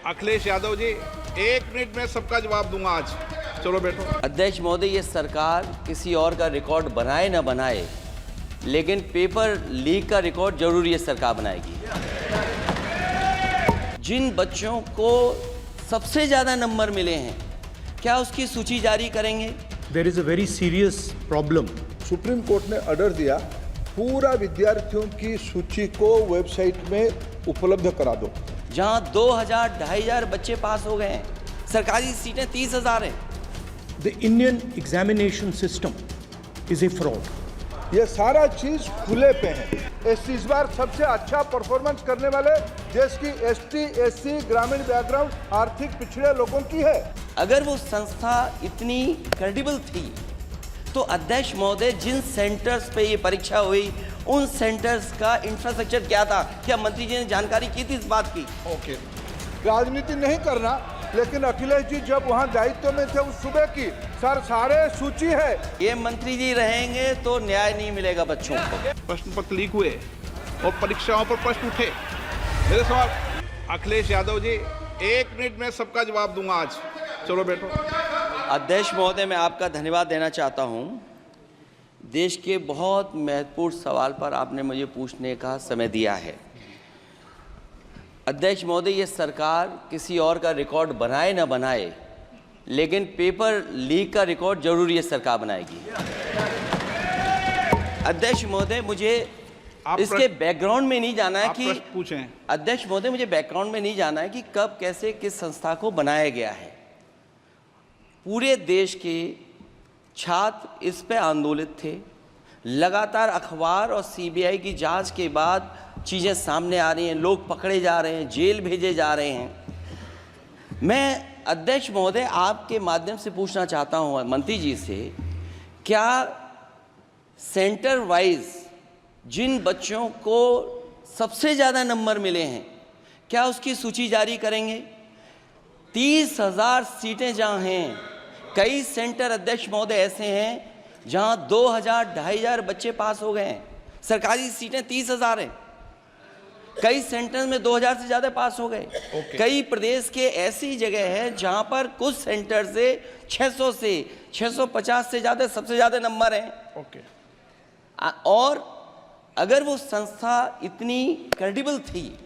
Akhilesh Yadav ji, 1 minute में सबका जवाब दूंगा आज। चलो बैठो। अध्यक्ष महोदय, ये सरकार किसी और का रिकॉर्ड बनाए ना बनाए, लेकिन पेपर लीक का रिकॉर्ड जरूर ये सरकार बनाएगी। जिन बच्चों को सबसे ज़्यादा नंबर मिले हैं, क्या उसकी सूची जारी करेंगे? There is a very serious problem. Supreme court ने ऑर्डर दिया, पूरा विद्यार्थियों की सूची को वेबसाइट में उपलब्ध करा दो। जहां 2000 2500 बच्चे पास हो गए हैं, सरकारी सीटें 30,000 हैं। The Indian examination system is a fraud. ये सारा चीज खुले पे है। इस बार सबसे अच्छा परफॉर्मेंस करने वाले देश की एसटी, एससी, ग्रामीण बैकग्राउंड, आर्थिक पिछड़े लोगों की है। अगर वो संस्था इतनी क्रेडिबल थी, तो अध्यक्ष महोदय, जिन सेंटर्स पे ये परीक्षा हुई, उन सेंटर्स का इंफ्रास्ट्रक्चर क्या था? क्या मंत्री जी ने जानकारी की थी इस बात की? ओके, राजनीति नहीं करना, लेकिन अखिलेश जी जब वहाँ दायित्व में थे उस सुबह की सारे सूची है। ये मंत्री जी रहेंगे तो न्याय नहीं मिलेगा बच्चों को। प्रश्न पत्र लीक हुए और परीक्षाओं पर प्रश्न उठे। मेरे सवाल, अखिलेश यादव जी, 1 मिनट में सबका जवाब दूंगा आज। चलो बैठो। अध्यक्ष महोदय, मैं आपका धन्यवाद देना चाहता हूं। देश के बहुत महत्वपूर्ण सवाल पर आपने मुझे पूछने का समय दिया है। अध्यक्ष महोदय, ये सरकार किसी और का रिकॉर्ड बनाए ना बनाए, लेकिन पेपर लीक का रिकॉर्ड जरूर ये सरकार बनाएगी। अध्यक्ष महोदय, मुझे इसके बैकग्राउंड में नहीं जाना है कि पूछें। अध्यक्ष महोदय, मुझे बैकग्राउंड में नहीं जाना है कि कब, कैसे, किस संस्था को बनाया गया है। पूरे देश के छात्र इस पे आंदोलित थे। लगातार अखबार और सीबीआई की जांच के बाद चीज़ें सामने आ रही हैं, लोग पकड़े जा रहे हैं, जेल भेजे जा रहे हैं। मैं अध्यक्ष महोदय आपके माध्यम से पूछना चाहता हूं मंत्री जी से, क्या सेंटर वाइज जिन बच्चों को सबसे ज़्यादा नंबर मिले हैं, क्या उसकी सूची जारी करेंगे? 30,000 सीटें जहां हैं, कई सेंटर अध्यक्ष महोदय ऐसे हैं जहां 2000 2500 बच्चे पास हो गए हैं, सरकारी सीटें 30,000 हैं। कई सेंटर में 2000 से ज़्यादा पास हो गए। कई प्रदेश के ऐसी जगह है जहां पर कुछ सेंटर से 600 से 650 से ज़्यादा सबसे ज़्यादा नंबर हैं। और अगर वो संस्था इतनी क्रेडिबल थी,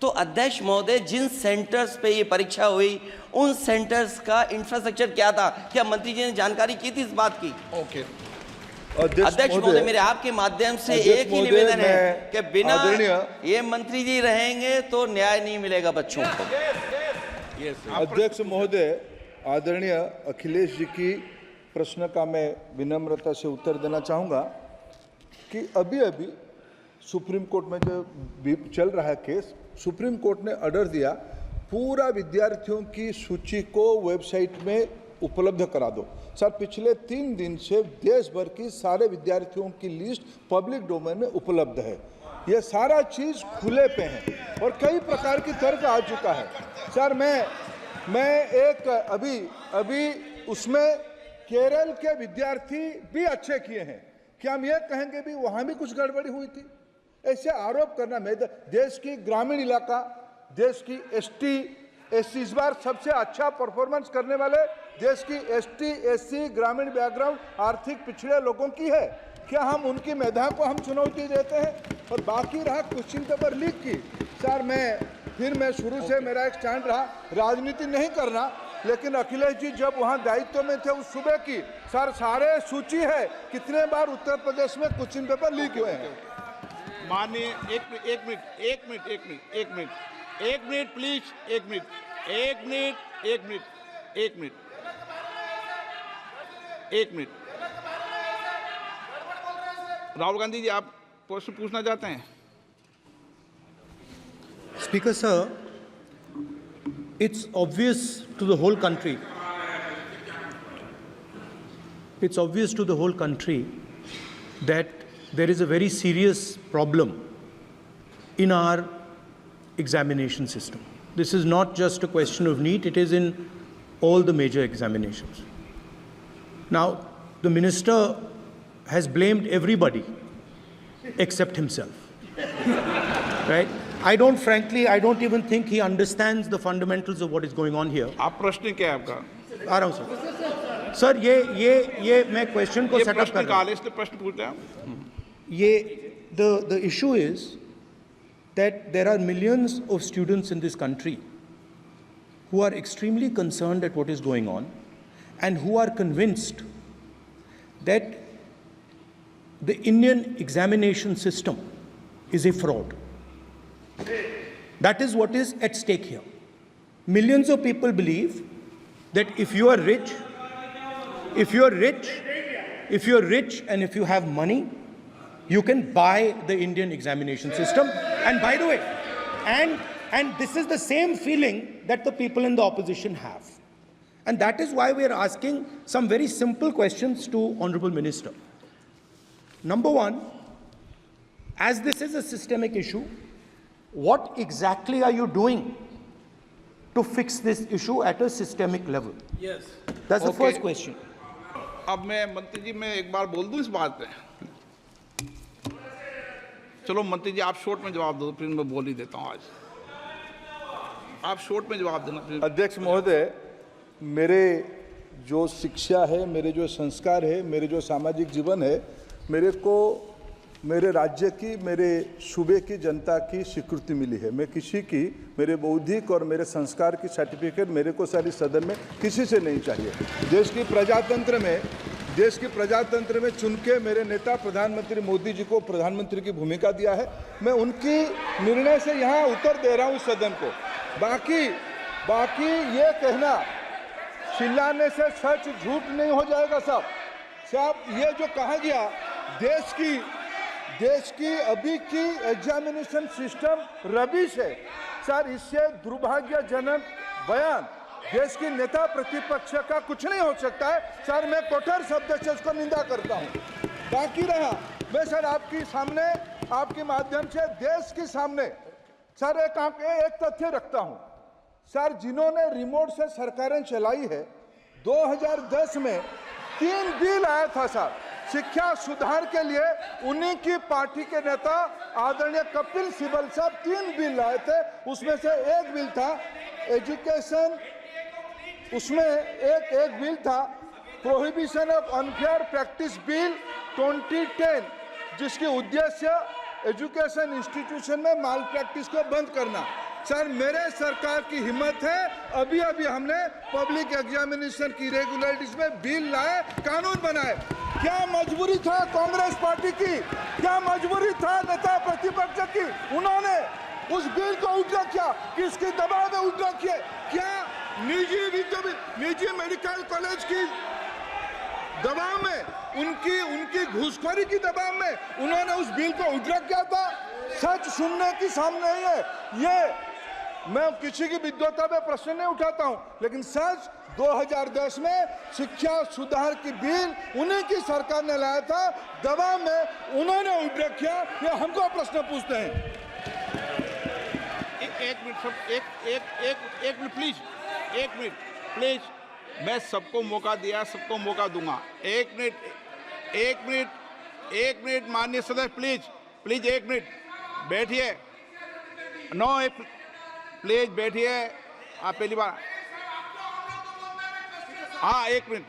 तो अध्यक्ष महोदय, जिन सेंटर्स पे ये परीक्षा हुई, उन सेंटर्स का इंफ्रास्ट्रक्चर क्या था? क्या मंत्री जी ने जानकारी की थी इस बात की? ओके, अध्यक्ष महोदय, मेरे आपके माध्यम से एक ही निवेदन है कि बिना ये मंत्री जी रहेंगे तो न्याय नहीं मिलेगा बच्चों को। अध्यक्ष महोदय, आदरणीय अखिलेश जी की प्रश्न का मैं विनम्रता से उत्तर देना चाहूँगा कि अभी सुप्रीम कोर्ट में जो चल रहा है केस, सुप्रीम कोर्ट ने ऑर्डर दिया, पूरा विद्यार्थियों की सूची को वेबसाइट में उपलब्ध करा दो। सर, पिछले 3 दिन से देश भर की सारे विद्यार्थियों की लिस्ट पब्लिक डोमेन में उपलब्ध है। ये सारा चीज़ खुले पे है और कई प्रकार की तर्क आ चुका है। सर, मैं एक अभी उसमें केरल के विद्यार्थी भी अच्छे किए हैं, क्या हम ये कहेंगे भी वहाँ भी कुछ गड़बड़ी हुई थी? ऐसे आरोप करना, मैं देश की ग्रामीण इलाका, देश की एसटी, एससी, इस बार सबसे अच्छा परफॉर्मेंस करने वाले देश की एसटी, एससी, ग्रामीण बैकग्राउंड, आर्थिक पिछड़े लोगों की है। क्या हम उनकी मेधा को हम चुनौती देते हैं? और बाकी रहा क्वेश्चन पेपर लीक की, सर मैं शुरू से मेरा एक स्टैंड रहा, राजनीति नहीं करना, लेकिन अखिलेश जी जब वहाँ दायित्व में थे उस सुबह की सारे सूची है, कितने बार उत्तर प्रदेश में क्वेश्चन पेपर लीक हुए हैं। माननीय एक मिनट प्लीज, एक मिनट। राहुल गांधी जी, आप प्रश्न पूछना चाहते हैं? Speaker sir, it's obvious to the whole country. It's obvious to the whole country that there is a very serious problem in our examination system. This is not just a question of NEET, it is in all the major examinations. Now, the minister has blamed everybody except himself, right? I don't even think he understands the fundamentals of what is going on here. आप प्रश्न क्या है आपका? आ रहा हूँ sir. Sir ये मैं question को ये सेटअप प्रश्न कर रहा काल हूँ. है, इसलिए प्रश्न पूछ रहे हैं आप. ये the issue is that there are millions of students in this country who are extremely concerned at what is going on and who are convinced that the Indian examination system is a fraud. That is what is at stake here. Millions of people believe that if you are rich and if you have money, you can buy the Indian examination system. And by the way, and this is the same feeling that the people in the opposition have. And that is why we are asking some very simple questions to Honorable Minister. Number one, as this is a systemic issue, what exactly are you doing to fix this issue at a systemic level? Yes. That's the Okay. first question. अब मैं मंत्री जी मैं एक बार बोल दूं इस बात पे. चलो मंत्री जी आप शॉर्ट में जवाब दो, फिर मैं बोल ही देता हूं. आज आप शॉर्ट में जवाब देना. फिर अध्यक्ष महोदय, मेरे जो शिक्षा है, मेरे जो संस्कार है, मेरे जो सामाजिक जीवन है, मेरे को मेरे राज्य की, मेरे सूबे की जनता की स्वीकृति मिली है. मैं किसी की, मेरे बौद्धिक और मेरे संस्कार की सर्टिफिकेट मेरे को सारी सदन में किसी से नहीं चाहिए. देश की प्रजातंत्र में चुन के मेरे नेता प्रधानमंत्री मोदी जी को प्रधानमंत्री की भूमिका दिया है. मैं उनकी निर्णय से यहाँ उत्तर दे रहा हूँ सदन को. बाकी ये कहना चिल्लाने से सच झूठ नहीं हो जाएगा साहब. ये जो कहा गया देश की अभी की एग्जामिनेशन सिस्टम रबिश है सर, इससे दुर्भाग्यजनक बयान देश की नेता प्रतिपक्ष का कुछ नहीं हो सकता है सर. मैं कठोर शब्द से इसको निंदा करता हूं. बाकी रहा, मैं सर आपके सामने, आपके माध्यम से देश के सामने सर एक तथ्य रखता हूं सर. जिन्होंने रिमोट से सरकारें चलाई है, 2010 में 3 बिल आया था सर शिक्षा सुधार के लिए. उन्हीं की पार्टी के नेता आदरणीय कपिल सिब्बल साहब 3 बिल लाए थे. उसमें से एक बिल था एजुकेशन, उसमें एक बिल था prohibition of unfair practice bill 2010, जिसकी उद्देश्य एजुकेशन इंस्टीट्यूशन में माल प्रैक्टिस को बंद करना. सर मेरे सरकार की हिम्मत है, अभी हमने पब्लिक एग्जामिनेशन की रेगुलरिटीज में बिल लाए, कानून बनाए. क्या मजबूरी था कांग्रेस पार्टी की, क्या मजबूरी था नेता प्रतिपक्ष की? उन्होंने उस बिल को उल्टा किया, किसके दबाव में उल्टा किया? क्या निजी मेडिकल कॉलेज की दबाव में, उनकी घूसखोरी की दबाव में उन्होंने उस बिल को उल्टा किया था? सच सुनने की सामने नहीं है. ये मैं किसी की विद्वता में प्रश्न नहीं उठाता हूं, लेकिन सच 2010 में शिक्षा सुधार की बिल उन्हीं की सरकार ने लाया था, दबाव में उन्होंने उल्टा किया. ये हमको प्रश्न पूछते हैं. एक मिनट प्लीज. मैं सबको मौका दिया, सबको मौका दूंगा. एक मिनट माननीय सदस्य, प्लीज 1 मिनट बैठिए. प्लीज बैठिए. आप पहली बार, हाँ 1 minute.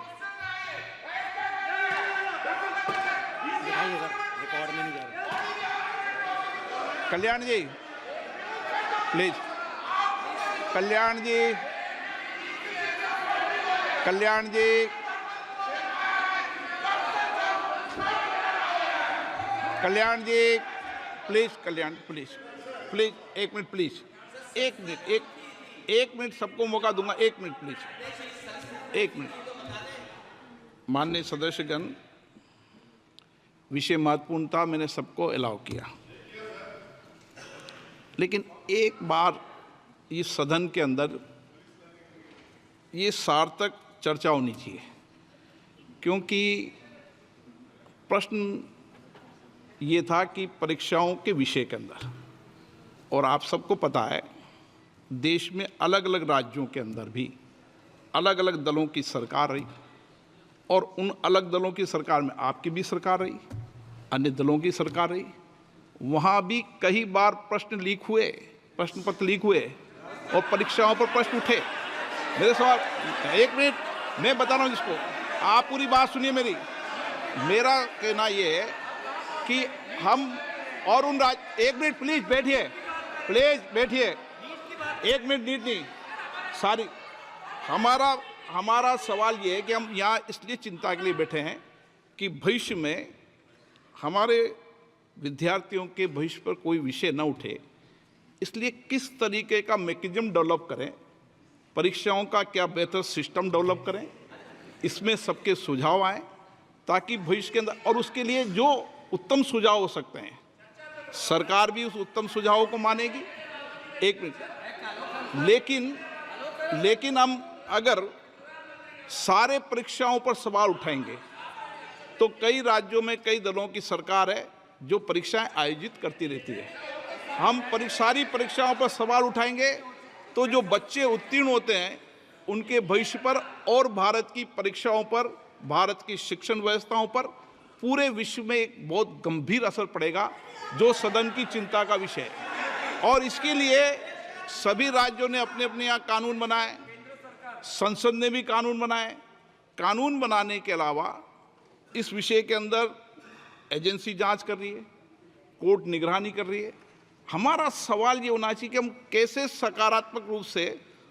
Kalyan ji please. Kalyan ji please 1 minute please. 1 minute सबको मौका दूंगा. 1 मिनट प्लीज. 1 मिनट. माननीय सदस्यगण, विषय महत्वपूर्ण था, मैंने सबको अलाउ किया, लेकिन एक बार इस सदन के अंदर ये सार्थक चर्चा होनी चाहिए, क्योंकि प्रश्न ये था कि परीक्षाओं के विषय के अंदर, और आप सबको पता है देश में अलग अलग राज्यों के अंदर भी अलग अलग दलों की सरकार रही, और उन अलग दलों की सरकार में आपकी भी सरकार रही, अन्य दलों की सरकार रही. वहाँ भी कई बार प्रश्न पत्र लीक हुए और परीक्षाओं पर प्रश्न उठे। मेरे सवाल, एक मिनट, मैं बता रहा हूँ जिसको, आप पूरी बात सुनिए मेरी। मेरा कहना ये है कि हम और उन एक मिनट प्लीज बैठिए, एक मिनट नीट नहीं, सारी हमारा सवाल ये है कि हम यहाँ इसलिए चिंता के लिए बैठे हैं कि भविष्य में हमारे विद्यार्थियों के भविष्य पर कोई विषय न उठे, इसलिए किस तरीके का मैकेनिज्म डेवलप करें, परीक्षाओं का क्या बेहतर सिस्टम डेवलप करें, इसमें सबके सुझाव आए ताकि भविष्य के अंदर, और उसके लिए जो उत्तम सुझाव हो सकते हैं सरकार भी उस उत्तम सुझावों को मानेगी। एक मिनट, लेकिन हम अगर सारे परीक्षाओं पर सवाल उठाएंगे तो कई राज्यों में कई दलों की सरकार है जो परीक्षाएं आयोजित करती रहती है। हम सारी परीक्षाओं पर सवाल उठाएंगे तो जो बच्चे उत्तीर्ण होते हैं उनके भविष्य पर और भारत की परीक्षाओं पर, भारत की शिक्षण व्यवस्थाओं पर, पूरे विश्व में एक बहुत गंभीर असर पड़ेगा, जो सदन की चिंता का विषय है। और इसके लिए सभी राज्यों ने अपने अपने यहाँ कानून बनाए, संसद ने भी कानून बनाए। कानून बनाने के अलावा इस विषय के अंदर एजेंसी जांच कर रही है, कोर्ट निगरानी कर रही है। हमारा सवाल ये होना चाहिए कि हम कैसे सकारात्मक रूप से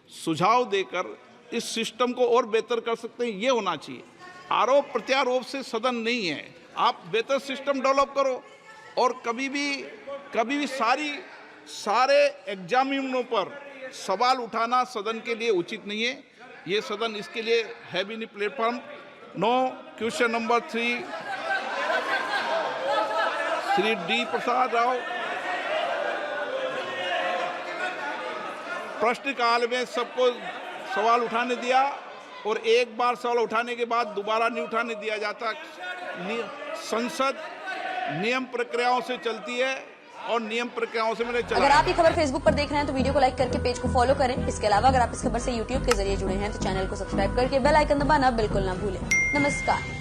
सुझाव देकर इस सिस्टम को और बेहतर कर सकते हैं, ये होना चाहिए। आरोप प्रत्यारोप से सदन नहीं है। आप बेहतर सिस्टम डेवलप करो, और कभी भी सारे एग्जामिनरों पर सवाल उठाना सदन के लिए उचित नहीं है। ये सदन इसके लिए है भी नहीं platform. No question number 3, Shri D Prasad Rao. प्रश्नकाल में सबको सवाल उठाने दिया, और एक बार सवाल उठाने के बाद दोबारा नहीं उठाने दिया जाता। संसद नियम प्रक्रियाओं से चलती है और नियम प्रक्रियाओं से मैंने चला। अगर आप ये खबर फेसबुक पर देख रहे हैं तो वीडियो को लाइक करके पेज को फॉलो करें। इसके अलावा अगर आप इस खबर से यूट्यूब के जरिए जुड़े हैं तो चैनल को सब्सक्राइब करके बेल आइकन दबाना बिल्कुल ना भूलें। नमस्कार।